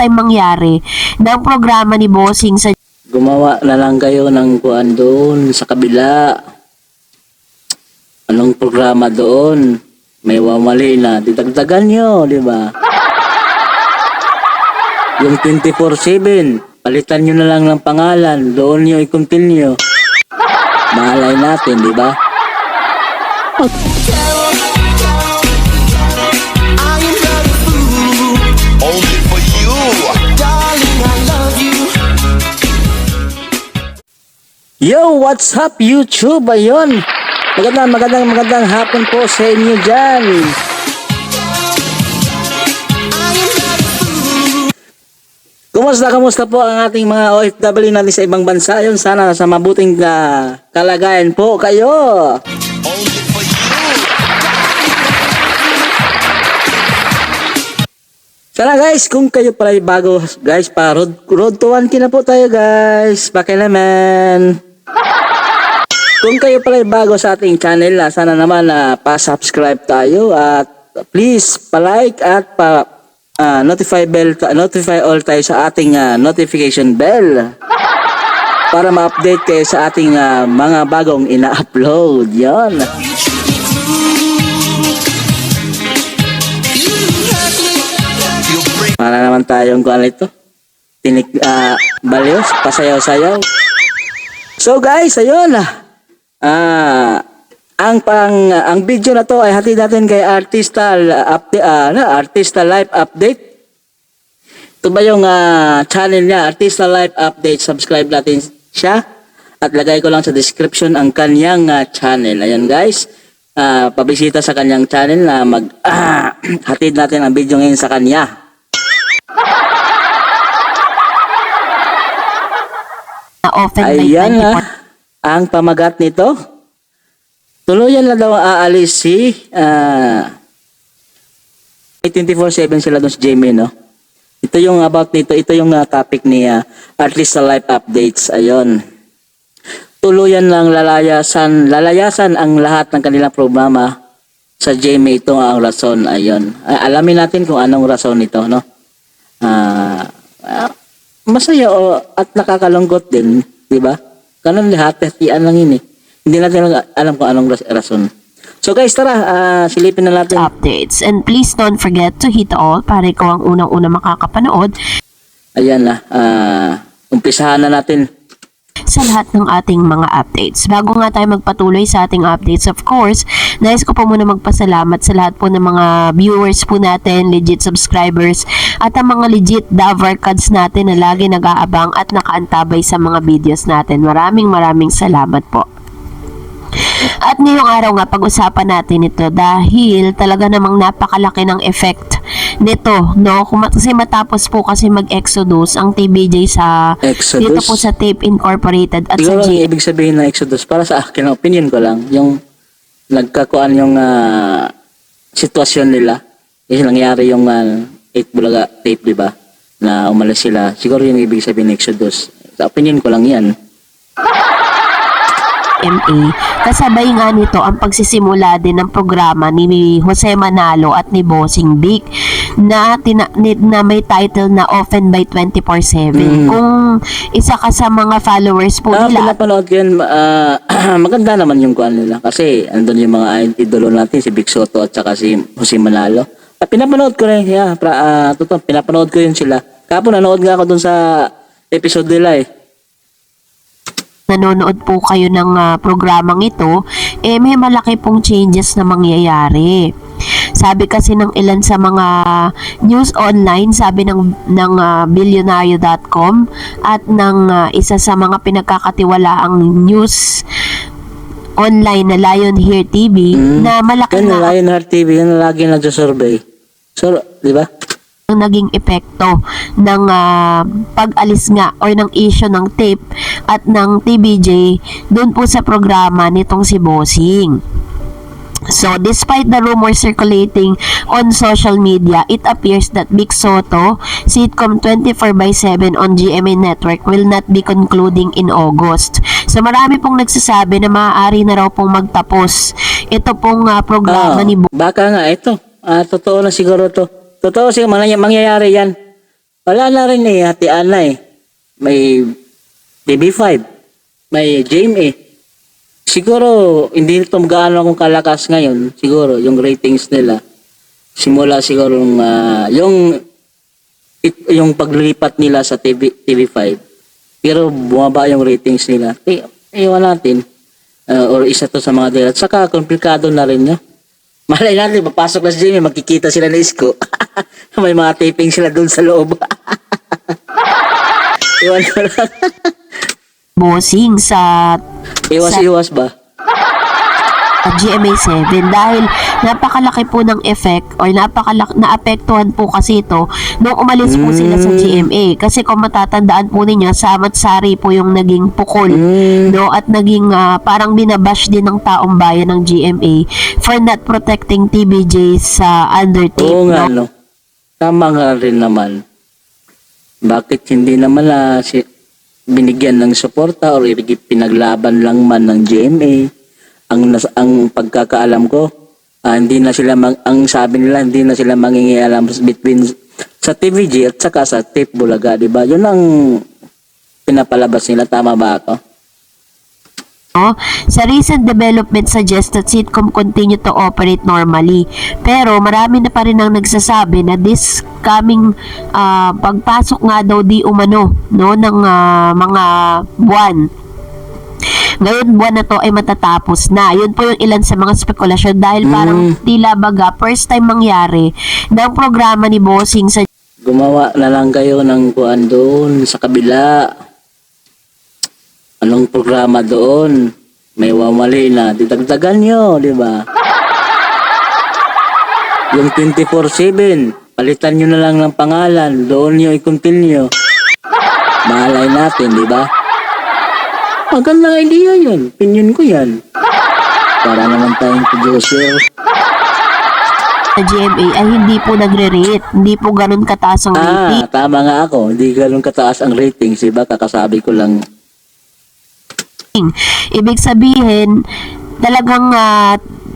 time mangyari ng programa ni Bossing sa Gumawa na lang kayo ng kuan doon sa kabila. Anong programa doon? May wamali na. Didagdagan nyo, di ba? Yung 24/7, palitan nyo na lang ng pangalan. Doon nyo i-continue. Mahalay natin, di ba? Only for you, darling, I love you. Yo, what's up YouTube? Ayun. Magandang hapon po sa inyo dyan. Kamusta po ang ating mga OFW natin sa ibang bansa? Ayun, sana sa mabuting kalagayan po kayo. Only for you. Sana guys, kung kayo pala bago guys, road to 1K na po tayo guys. Pakilaman. Kung kayo pala bago sa ating channel, sana naman pa-subscribe tayo at please pa-like at notify all tayo sa ating notification bell para ma-update kayo sa ating mga bagong ina-upload. Yan. Para naman tayong kung ano ito, balios, pasayaw-sayaw. So guys, ayun ang video na to ay hatid natin kay Artista Life Update. Ito ba yung channel niya, Artista Life Update? Subscribe natin siya at lagay ko lang sa description ang kanyang channel. Ayun guys, pabisita sa kanyang channel na hatid natin ang video ngayon sa kanya. Ayan ang pamagat nito. Tuluyan na daw aalis si 24/7 sila doon sa Jamie, no? Ito yung about nito, ito yung topic ni Artista Life Updates. Ayun. Tuluyan lang lalayasan ang lahat ng kanilang programa sa Jamie. Ito ang rason. Ayun. Alamin natin kung anong rason nito, no? Masaya at nakakalungkot din, di ba? Ganun lahat, yan lang yun eh. Hindi natin alam kung anong rason. So guys, tara, silipin na natin. updates. And please don't forget to hit all para ikaw ang unang-una makakapanood Ayan na, umpisahan na natin. sa lahat ng ating mga updates. Bago nga tayo magpatuloy sa ating updates, of course, nais ko po muna magpasalamat sa lahat po ng mga viewers po natin, legit subscribers, at ang mga legit Davarkads natin na lagi nag-aabang at nakaantabay sa mga videos natin. Maraming salamat po. At ngayong araw nga, pag-usapan natin ito dahil talaga namang napakalaki ng effect nito, no? Kasi matapos po kasi mag-Exodus ang TBJ sa Exodus? dito po sa Tape Incorporated at Siguro sa ang ibig sabihin ng Exodus, para sa akin, ang opinion ko lang, yung nagkakuan yung sitwasyon nila. Kasi nangyari yung 8 Bulaga tape, di ba? Na umalis sila. Siguro yung ibig sabihin ng Exodus. Sa opinion ko lang yan. MA. Kasabay nga nito ang pagsisimula din ng programa ni Jose Manalo at ni Bossing Vic na may title na Often by 24/7. Kung isa ka sa mga followers po nila. Pinapanood ko yun, maganda naman yung kuan nila. Kasi andun yung mga idolo natin, si Vic Soto at saka si Jose Manalo. Pinapanood ko rin, totoo, pinapanood ko yun sila. Kapon nanood nga ako dun sa episode nila eh. Nanonood po kayo ng programang ito, may malaki pong changes na mangyayari. Sabi kasi ng ilan sa mga news online, sabi ng Billionario.com at ng isa sa mga pinagkakatiwalaang news online na Lionheart TV na malaki Yan na na Lionheart TV, yan na lagi nagsasurvey. So, di ba? ang naging epekto ng pag-alis nga or ng issue ng tape at ng TBJ doon po sa programa nitong si Bossing. So, despite the rumors circulating on social media, it appears that Vic Soto sitcom 24/7 on GMA Network will not be concluding in August. So, marami pong nagsasabi na maaari na raw pong magtapos ito pong programa ni Baka nga ito. Totoo na siguro to. Totoo siguro mangyayari yan. Wala na rin eh, hatian na eh. May TV5, may GMA. Siguro, hindi ito gaano kung kalakas ngayon. Siguro, yung ratings nila. Simula siguro yung paglipat nila sa TV5. Pero bumaba yung ratings nila. Iwan natin. Or isa to sa mga dila. At saka, komplikado na rin nyo. Malay natin, papasok na si Jimmy, magkikita sila na Isko. May mga taping sila doon sa loob. Iwan ko lang. Bossing sa Iwas-iwas ba? GMA7 dahil napakalaki po ng effect or naapektuhan po kasi ito nung umalis po sila sa GMA kasi kung matatandaan po ninyo samat-sari po yung naging pukol no at naging parang binabash din ng taong bayan ng GMA for not protecting TVJ sa undertape. Oo nga, no? no. Tama nga rin naman. Bakit hindi naman binigyan ng suporta or pinaglaban lang man ng GMA? Ang pagkakaalam ko, hindi na sila ang sabi nila hindi na sila mangingialam between sa TVG at saka sa Tape Bulaga, di ba? Yun ang pinapalabas nila, tama ba ako? No? Sa recent development suggests that sitcom continue to operate normally. Pero marami na pa rin ang nagsasabi na this coming pagpasok nga daw di umano no ng mga buwan. Ngayon buwan na to ay matatapos na. Yun po yung ilan sa mga spekulasyon dahil parang tila baga first time mangyari ng programa ni Bossing sa Gumawa na lang kayo ng kuan doon sa kabila. Anong programa doon? May wamali na. Didagdagan nyo, di ba? Yung 24/7, palitan nyo na lang ng pangalan. Doon nyo i-continue. Malay natin, di ba? Magandang idea yan. Opinion ko yan. Para naman tayong producer. GMA ay hindi po nagre-rate. Hindi po ganun kataas ang rating. Tama nga ako. Hindi ganun kataas ang ratings. Diba? Kakasabi ko lang. Ibig sabihin, talagang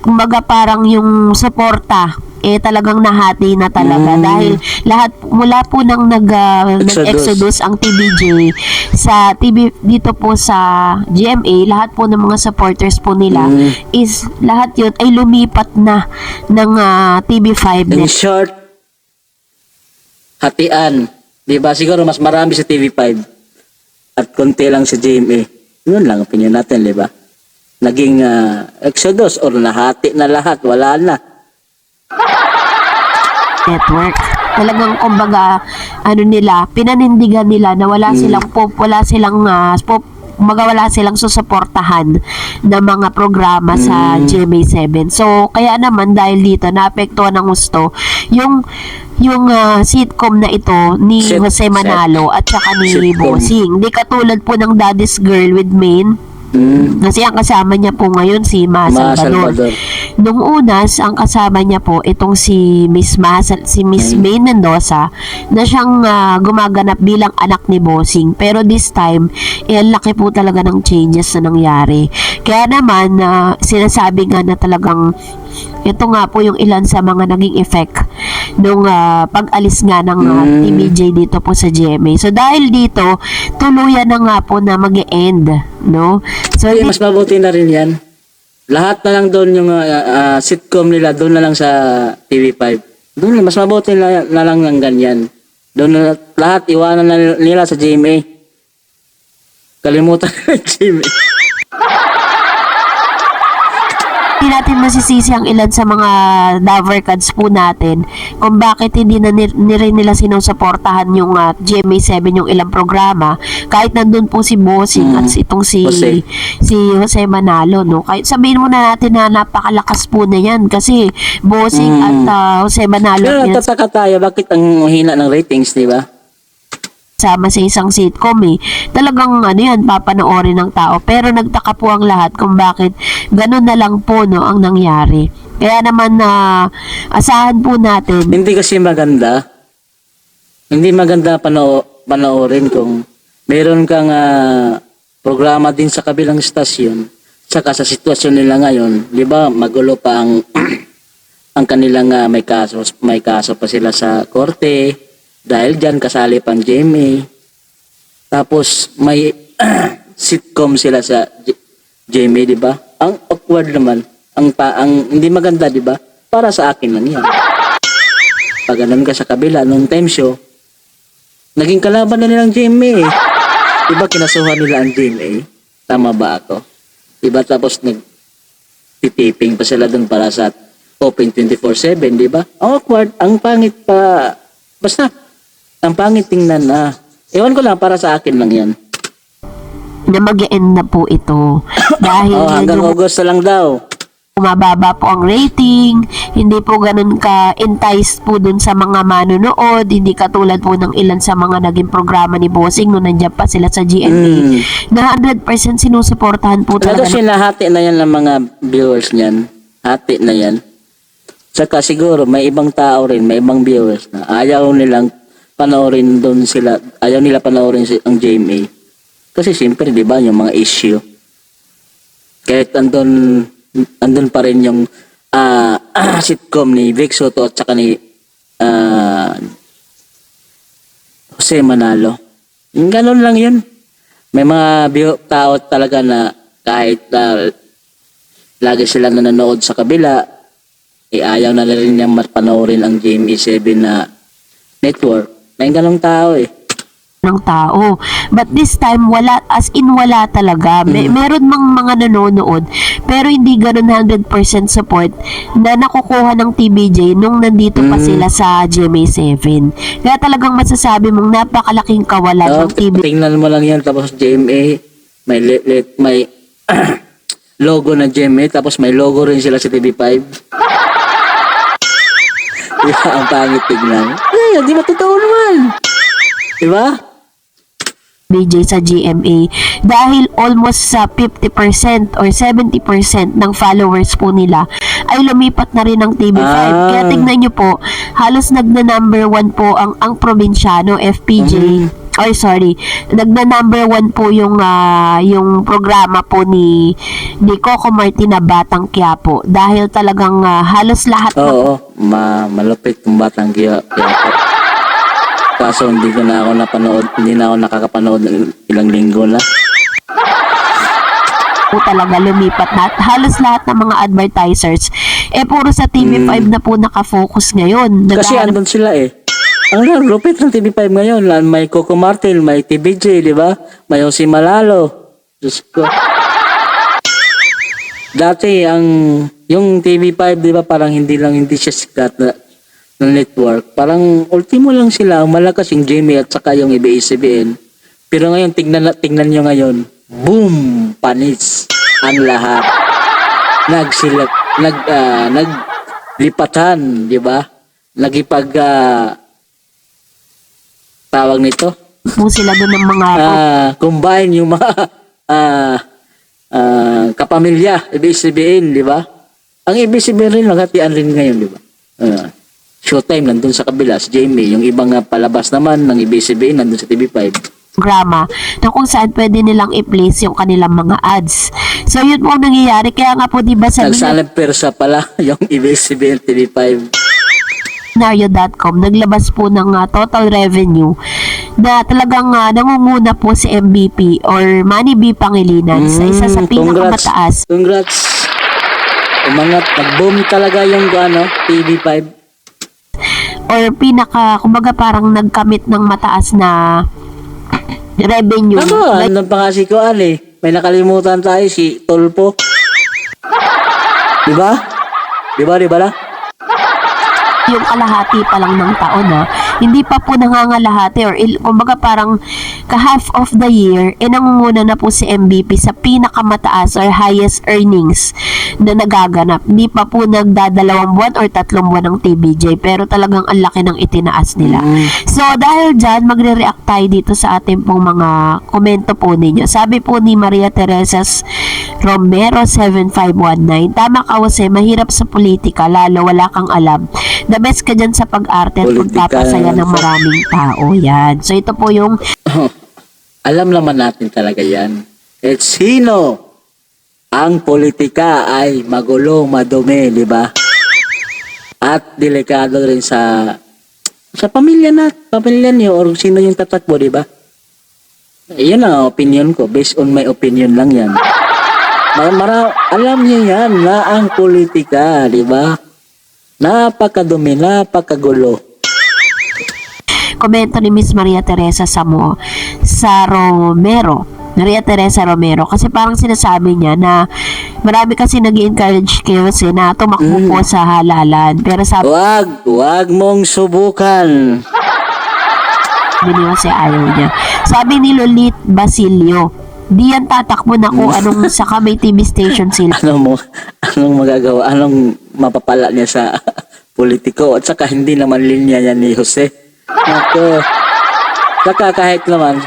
kumbaga parang yung suporta talagang nahati na talaga dahil lahat mula po nang nag-exodus ang TVJ sa TV dito po sa GMA, lahat po ng mga supporters po nila is lahat yun ay lumipat na ng TV5 In net. short, hatian. Diba? Siguro mas marami sa TV5 at konti lang sa GMA. Yun lang opinion natin, diba? Naging exodus or nahati na lahat. Wala na. Network. Talagang kumbaga nila, pinanindigan nila na wala silang wala silang susuportahan na mga programa sa GMA7. So kaya naman dahil dito naapektuhan ng gusto yung sitcom na ito ni Jose Manalo at saka ni Bossing. Di katulad po ng Daddy's Girl with Maine. Kasi ang kasama niya po ngayon si Ma Salvador. Nung unas, ang kasama niya po itong si Miss May Mendoza na siyang gumaganap bilang anak ni Bossing. Pero this time, ang laki po talaga ng changes na nangyari. Kaya naman, sinasabi nga na talagang ito nga po yung ilan sa mga naging effect nung pag-alis nga ng TVJ dito po sa GMA. So dahil dito, tuluyan na nga po na mag-e-end, no? So Mas mabuti na rin yan. Lahat na lang doon yung sitcom nila, doon na lang sa TV5. Doon mas mabuti na lang ng ganyan. Doon na, lahat iwanan na nila sa GMA. Kalimutan na GMA. hindi natin masisisi ang ilan sa mga Davercads po natin kung bakit hindi na rin nila sinusuportahan yung GMA7 yung ilang programa kahit nandun po si Bossing at itong si Jose Manalo, no? Kahit sabihin mo na natin na napakalakas po na yan kasi Bossing at Jose Manalo Pero tataka tayo bakit ang hina ng ratings, di ba? sama sa isang sitcom talagang yan papanoorin ng tao pero nagtaka po ang lahat kung bakit ganun na lang po no ang nangyari. Kaya naman asahan po natin Hindi kasi maganda. Hindi maganda panoorin kung meron kang programa din sa kabilang stasyon saka sa sitwasyon nila ngayon, di ba magulo pa ang ang kanilang may kaso pa sila sa korte. Dahil dyan kasali pang GMA. Tapos may sitcom sila sa GMA, di ba? Ang awkward naman. Ang hindi maganda, di ba? Para sa akin lang yan. Pag ganun ka sa kabila, nung time show, naging kalaban na nilang GMA eh. Di ba kinasuhan nila ang GMA? Tama ba ako? Di ba tapos nag-taping pa sila dun para sa Open 24/7, di ba? Ang awkward, ang pangit pa. Basta, ang pangit tingnan na. Ewan ko lang, para sa akin lang yan. Na mag-end na po ito. Dahil Hanggang yung August na lang daw. mababa po ang rating, hindi po ganun ka-enticed po dun sa mga manonood, hindi katulad po ng ilan sa mga naging programa ni Bossing nung nandiyan pa sila sa GMA, na 100% sinusuportahan po Talaga talaga. sinahati na yan ng mga viewers niyan. Hati na yan. Saka siguro may ibang tao rin, may ibang viewers na ayaw nilang panoorin doon sila, ayaw nila panoorin ang GMA. Kasi siyempre, di ba, yung mga issue. Kahit andun pa rin yung sitcom ni Vic Soto at saka ni Jose Manalo. Ganun lang yun. May mga tao talaga na kahit lagi sila nanonood sa kabila, ayaw na rin niya panoorin ang GMA7 na network. May ganong tao eh. Ng tao. But this time, wala, as in wala talaga. Meron mang mga nanonood, pero hindi ganun 100% support na nakukuha ng TVJ nung nandito pa sila sa GMA7. Kaya talagang masasabi mong napakalaking kawalan ng TV. Tingnan mo lang yan, tapos GMA, may logo na GMA, tapos may logo rin sila sa TV5. Yeah, ang pangit tignan. Di ba totoo naman? Di ba? BJ sa GMA dahil almost sa 50% or 70% ng followers po nila ay lumipat na rin ng TV5. Kaya tignan nyo po, halos nagna-number 1 po ang probinsyano, FPJ. Ay, sorry. Nagna-number 1 po yung programa po ni Coco Martin na Batang Quiapo dahil talagang halos lahat Oo, malupit yung Batang Quiapo. Kaso hindi na ako nakakapanood ng ilang linggo na. po talaga lumipat na at halos lahat ng mga advertisers puro sa TV5 na po nakafocus ngayon. Kasi andun sila eh. Ang lupit ng TV5 ngayon. May Coco Martin, may TVJ, di ba? May Jose Malalo. Diyos ko. Dati, yung TV5, di ba, parang hindi siya sikat na network. Parang ultimo lang sila, malakas yung GMA at saka yung ABS-CBN. Pero ngayon, tingnan nyo ngayon, boom! Panis ang lahat. Naglipatan, di ba? Tawag nito? po sila doon ng mga Combine yung mga kapamilya, ABS-CBN, di ba? Ang ABS-CBN rin, naghatian rin ngayon, di ba? Showtime nandun sa kabila, sa GMA. Yung ibang palabas naman ng ABS-CBN nandun sa TV5. programa na kung saan pwede nilang i-place yung kanilang mga ads. So, yun po ang nangyayari. Kaya nga po, di ba sa Nagsalab persa pala yung ABS-CBN TV5. Scenario.com, naglabas po ng total revenue na talagang nangunguna po si MVP or Manny B. Pangilinan sa isa sa pinakamataas. Congrats. Umangat, nag-boom talaga yung TV5. Or kumbaga parang nagkamit ng mataas na revenue. Andun pa nga si Kuan eh. May nakalimutan tayo, si Tolpo. Diba? Diba na? Yung kalahati pa lang ng taon hindi pa po nangangalahati or kumbaga parang ka-half of the year nangunguna na po si MVP sa pinakamataas or highest earnings na nagaganap. Hindi pa po nagdadalawang buwan or 3 buwan ng TVJ pero talagang ang laki ng itinaas nila. So dahil dyan, magre-react tayo dito sa ating pong mga komento po ninyo. Sabi po ni Maria Teresas Romero 7519, tama ka Jose, mahirap sa politika lalo wala kang alam. The best ka dyan sa pag-arte at pagpapasaya ng maraming tao. Yan. So, ito po yung alam naman natin talaga yan. At sino ang politika ay magulo, madumi, di ba? At delikado rin sa Sa pamilya niyo or sino yung tatakbo, di ba? Yan ang opinion ko. Based on my opinion lang yan. Alam niyo yan na ang politika, di ba? Napakadumi, napakagulo. Komento ni Miss Maria Teresa Maria Teresa Romero, kasi parang sinasabi niya na marami kasi nag-encourage kay Jose na tumakbo po sa halalan, pero sabi Wag mong subukan. ni Jose ayaw niya. Sabi ni Lolit Basilio, di yan tatakbo na kung anong saka may TV station sila. Anong magagawa? Anong mapapala niya sa politiko? At saka hindi naman linya yan ni Jose. Ako. Saka kahit naman,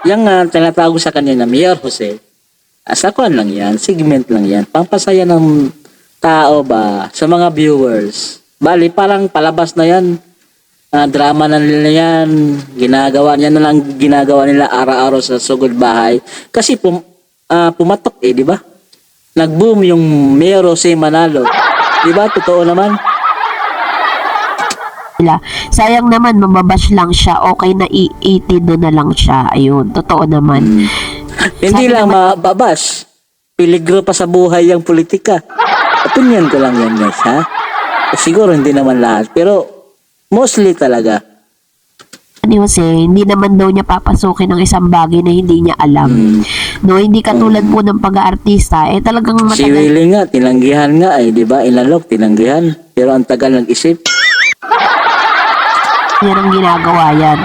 yung tinatawag sa kanya na Mayor Jose, asakuan lang yan, segment lang yan, pampasaya ng tao ba, sa mga viewers. Bali, parang palabas na yan, drama na nila yan, ginagawa nila araw-araw sa sugod bahay. Kasi pumatok di ba? Nag-boom yung Mayor Jose Manalo. Di ba? Totoo naman. Sayang naman, mababash lang siya, okay na i-80 na lang siya. Ayun, totoo naman. Hindi Sabi lang naman, mababash. Peligro pa sa buhay yung politika. Opinion ko lang yan, guys, ha? Siguro hindi naman lahat, pero mostly talaga. ni Jose, hindi naman daw niya papasukin ng isang bagay na hindi niya alam. No, hindi katulad po ng pag-aartista, talagang Si matagal. Willie nga, tinanggihan nga di ba? Ilalok, tinanggihan. Pero ang tagal nag-isip. Yan ang ginagawa yan.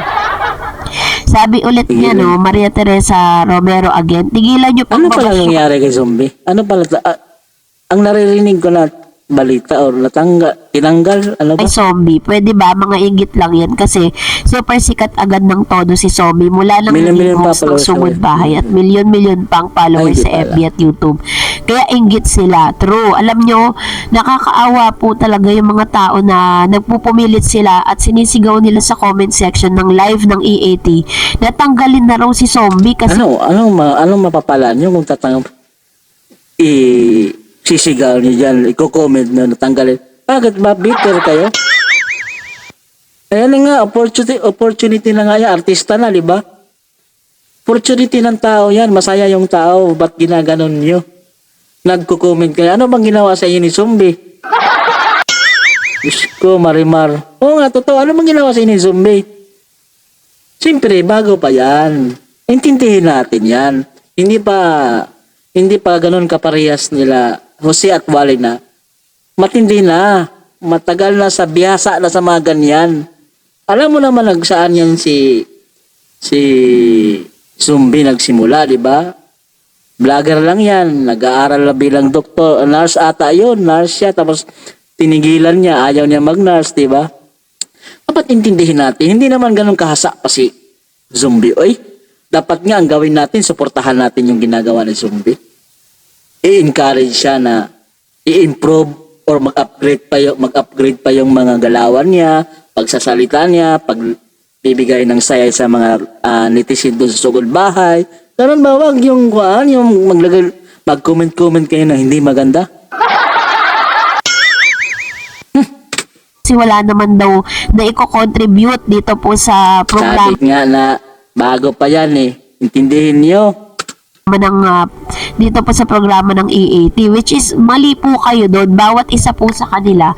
Sabi ulit niya, no, Maria Teresa Romero again, tigilan niyo pang Ano pala babash yung nangyari kay Zombie? Ano pala? Ang naririnig ko na balita or tinanggal, ano ba? ay zombie. Pwede ba? Mga inggit lang yan kasi super sikat agad ng todo si zombie mula nang Milyon-milyon naging pa host ng followers Sugod niya. Bahay at milyon-milyon pang followers Ay, di sa pala. FB at YouTube. Kaya inggit sila. True. Alam nyo, nakakaawa po talaga yung mga tao na nagpupumilit sila at sinisigaw nila sa comment section ng live ng EAT. Natanggalin na raw si zombie kasi Anong mapapala nyo kung sisigaw niyo dyan, i-comment na natanggalin. Bakit ba? Bitter kayo? Ayan na nga, opportunity na nga yan. Artista na, di ba? Opportunity ng tao yan. Masaya yung tao. Ba't ginaganon nyo? Nagko-comment kayo. Ano bang ginawa sa inyo ni Zombie? Diyos ko, Marimar. Oo nga, totoo. Ano bang ginawa sa inyo ni Zombie? Siyempre, bago pa yan. Intindihin natin yan. Hindi pa ganun kaparehas nila Jose at Wally na. Matindi na. Matagal na sa biyasa na sa mga ganyan. Alam mo naman saan yan si Zombie nagsimula, di ba? Vlogger lang yan. Nag-aaral na bilang doktor. Nurse ata yun. Nurse siya. Tapos tinigilan niya. Ayaw niya mag-nurse, di ba? Dapat intindihin natin. Hindi naman ganun kahasa pa si Zombie. Oy, dapat nga ang gawin natin, suportahan natin yung ginagawa ni Zombie. I-encourage siya na i-improve or mag-upgrade pa yung mga galawan niya, pagsasalita niya, pagbibigay ng saya sa mga netizen doon sa Sugod Bahay. Ganun ba, wag yung mag-comment kayo na hindi maganda? kasi wala naman daw na i-contribute dito po sa program Sabi nga na bago pa yan intindihin niyo. Dito po sa programa ng EAT, which is mali po kayo doon. Bawat isa po sa kanila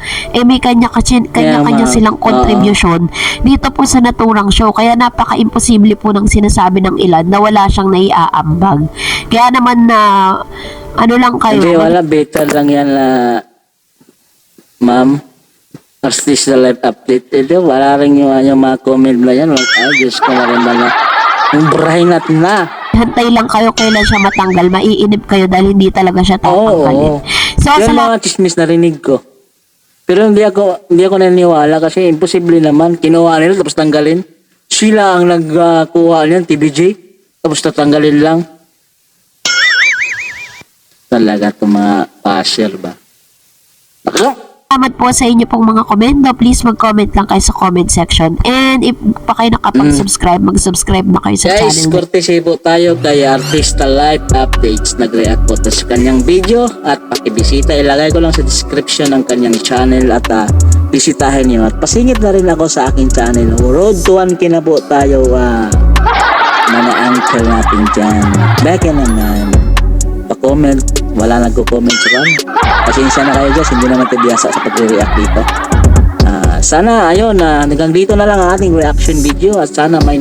may kanya-kanya silang contribution dito po sa naturang show. Kaya napaka-imposible po ng sinasabi ng ilan na wala siyang naiaambag. Kaya naman na ano lang kayo. Hindi, wala. Better lang yan na ma'am. Artist na live update. Wala rin yung mga comment na yan. Ay, Diyos ko na rin na. Yung brahin natin na. Hantay lang kayo kailan siya matanggal. Maiinip kayo dahil hindi talaga siya tatanggalin. So, Yan mga chismis narinig ko. Pero hindi ako naniniwala kasi imposible naman. Kinuha nila tapos tanggalin. Sila ang nagkuha niyan, TBJ. Tapos tatanggalin lang. Talaga itong mga passer ba? salamat po sa inyo pong mga komento. Please mag-comment lang kayo sa comment section. And if pa kayo nakapag-subscribe, mag-subscribe na kayo sa Guys, channel. courtesy po tayo kay Artista Live Updates. Nag-react po sa kanyang video at pakibisita. Ilagay ko lang sa description ng kanyang channel at bisitahin niyo at pasingit na rin ako sa aking channel. Road to 1K na po tayo, mga uncle natin dyan. Beke naman, pa-comment, wala nagko-comment sa kan. Pasensya na kayo guys, hindi naman tibiyasa sa pag-react dito. Sana ayun, hanggang dito na lang ang ating reaction video at sana may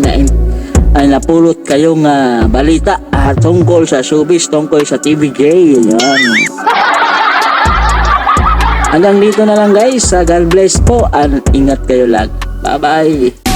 napulot kayong balita tungkol sa showbiz, tungkol sa TVJ. Yan. Hanggang dito na lang guys. God bless po and ingat kayo lag. Bye bye.